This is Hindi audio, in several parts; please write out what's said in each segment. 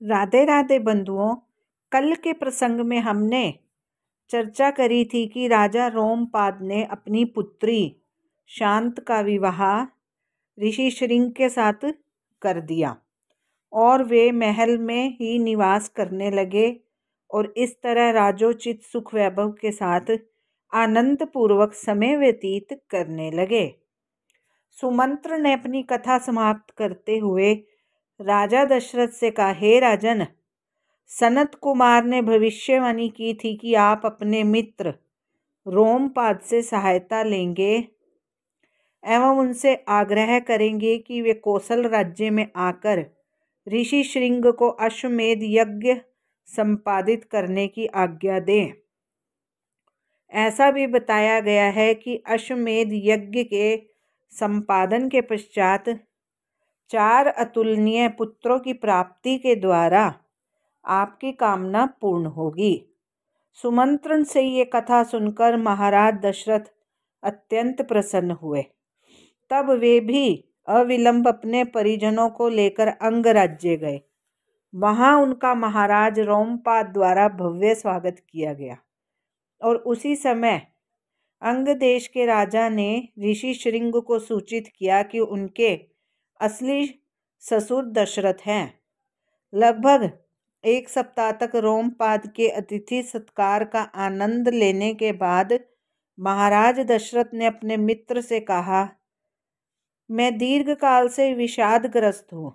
राधे राधे बंधुओं। कल के प्रसंग में हमने चर्चा करी थी कि राजा रोमपाद ने अपनी पुत्री शांत का विवाह ऋषि श्रृंग के साथ कर दिया और वे महल में ही निवास करने लगे और इस तरह राजोचित सुख वैभव के साथ आनंद पूर्वक समय व्यतीत करने लगे। सुमंत्र ने अपनी कथा समाप्त करते हुए राजा दशरथ से कहा, हे राजन, सनत कुमार ने भविष्यवाणी की थी कि आप अपने मित्र रोमपाद से सहायता लेंगे एवं उनसे आग्रह करेंगे कि वे कौशल राज्य में आकर ऋषि श्रृंग को अश्वमेध यज्ञ संपादित करने की आज्ञा दें। ऐसा भी बताया गया है कि अश्वमेध यज्ञ के संपादन के पश्चात 4 अतुलनीय पुत्रों की प्राप्ति के द्वारा आपकी कामना पूर्ण होगी। सुमंत्रण से ये कथा सुनकर महाराज दशरथ अत्यंत प्रसन्न हुए। तब वे भी अविलंब अपने परिजनों को लेकर अंग राज्य गए। वहां उनका महाराज रोमपाद द्वारा भव्य स्वागत किया गया और उसी समय अंग देश के राजा ने ऋषि श्रृंग को सूचित किया कि उनके असली ससुर दशरथ हैं। लगभग 1 सप्ताह तक रोमपाद के अतिथि सत्कार का आनंद लेने के बाद महाराज दशरथ ने अपने मित्र से कहा, मैं दीर्घकाल से विषादग्रस्त हूँ,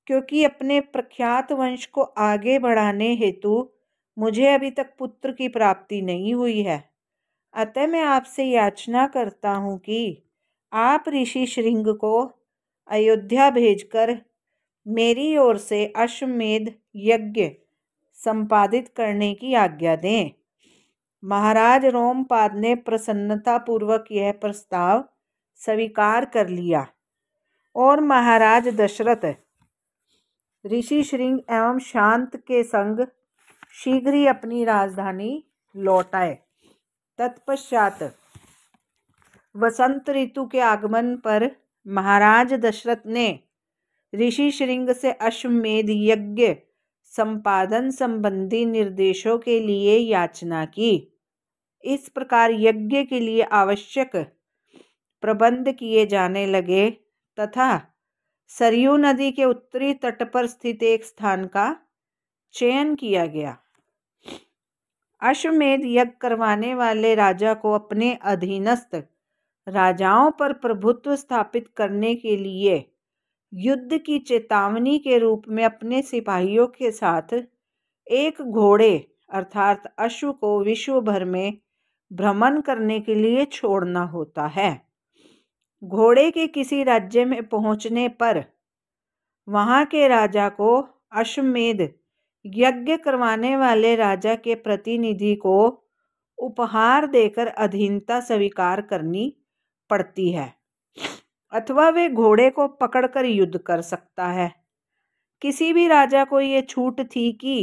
क्योंकि अपने प्रख्यात वंश को आगे बढ़ाने हेतु मुझे अभी तक पुत्र की प्राप्ति नहीं हुई है। अतः मैं आपसे याचना करता हूँ कि आप ऋषि श्रृंग को अयोध्या भेजकर मेरी ओर से अश्वमेध यज्ञ संपादित करने की आज्ञा दें। महाराज रोमपाद ने प्रसन्नतापूर्वक यह प्रस्ताव स्वीकार कर लिया और महाराज दशरथ ऋषि श्रृंग एवं शांत के संग शीघ्र ही अपनी राजधानी लौट आए। तत्पश्चात वसंत ऋतु के आगमन पर महाराज दशरथ ने ऋषि श्रृंग से अश्वमेध यज्ञ संपादन संबंधी निर्देशों के लिए याचना की। इस प्रकार यज्ञ के लिए आवश्यक प्रबंध किए जाने लगे तथा सरयू नदी के उत्तरी तट पर स्थित एक स्थान का चयन किया गया। अश्वमेध यज्ञ करवाने वाले राजा को अपने अधीनस्थ राजाओं पर प्रभुत्व स्थापित करने के लिए युद्ध की चेतावनी के रूप में अपने सिपाहियों के साथ एक घोड़े अर्थात अश्व को विश्व भर में भ्रमण करने के लिए छोड़ना होता है। घोड़े के किसी राज्य में पहुंचने पर वहां के राजा को अश्वमेध यज्ञ करवाने वाले राजा के प्रतिनिधि को उपहार देकर अधीनता स्वीकार करनी पड़ती है अथवा वे घोड़े को पकड़कर युद्ध कर सकता है। किसी भी राजा को ये छूट थी कि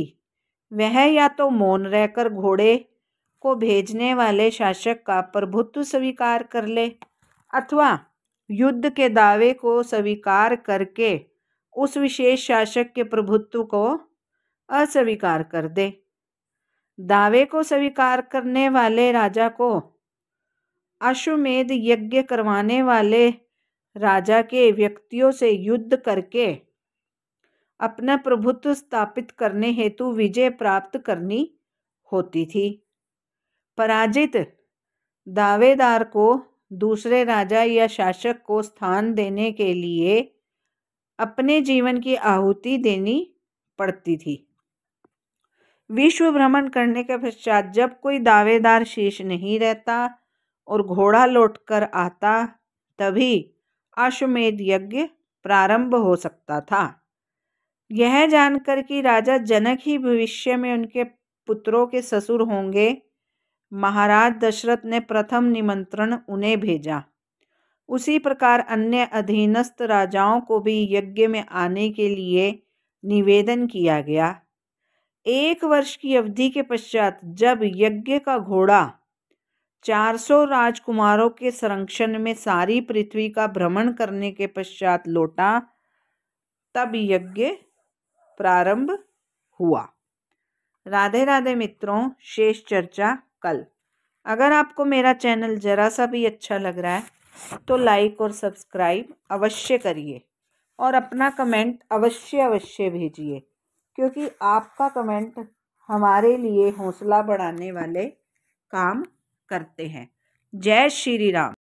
वह या तो मौन रहकर घोड़े को भेजने वाले शासक का प्रभुत्व स्वीकार कर ले अथवा युद्ध के दावे को स्वीकार करके उस विशेष शासक के प्रभुत्व को अस्वीकार कर दे। दावे को स्वीकार करने वाले राजा को अश्वमेध यज्ञ करवाने वाले राजा के व्यक्तियों से युद्ध करके अपना प्रभुत्व स्थापित करने हेतु विजय प्राप्त करनी होती थी। पराजित दावेदार को दूसरे राजा या शासक को स्थान देने के लिए अपने जीवन की आहुति देनी पड़ती थी। विश्व भ्रमण करने के पश्चात जब कोई दावेदार शेष नहीं रहता और घोड़ा लौटकर आता तभी अश्वमेध यज्ञ प्रारंभ हो सकता था। यह जानकर कि राजा जनक ही भविष्य में उनके पुत्रों के ससुर होंगे, महाराज दशरथ ने प्रथम निमंत्रण उन्हें भेजा। उसी प्रकार अन्य अधीनस्थ राजाओं को भी यज्ञ में आने के लिए निवेदन किया गया। 1 वर्ष की अवधि के पश्चात जब यज्ञ का घोड़ा 400 राजकुमारों के संरक्षण में सारी पृथ्वी का भ्रमण करने के पश्चात लौटा, तब यज्ञ प्रारंभ हुआ। राधे राधे मित्रों, शेष चर्चा कल। अगर आपको मेरा चैनल ज़रा सा भी अच्छा लग रहा है तो लाइक और सब्सक्राइब अवश्य करिए और अपना कमेंट अवश्य भेजिए, क्योंकि आपका कमेंट हमारे लिए हौसला बढ़ाने वाले काम करते हैं। जय श्री राम।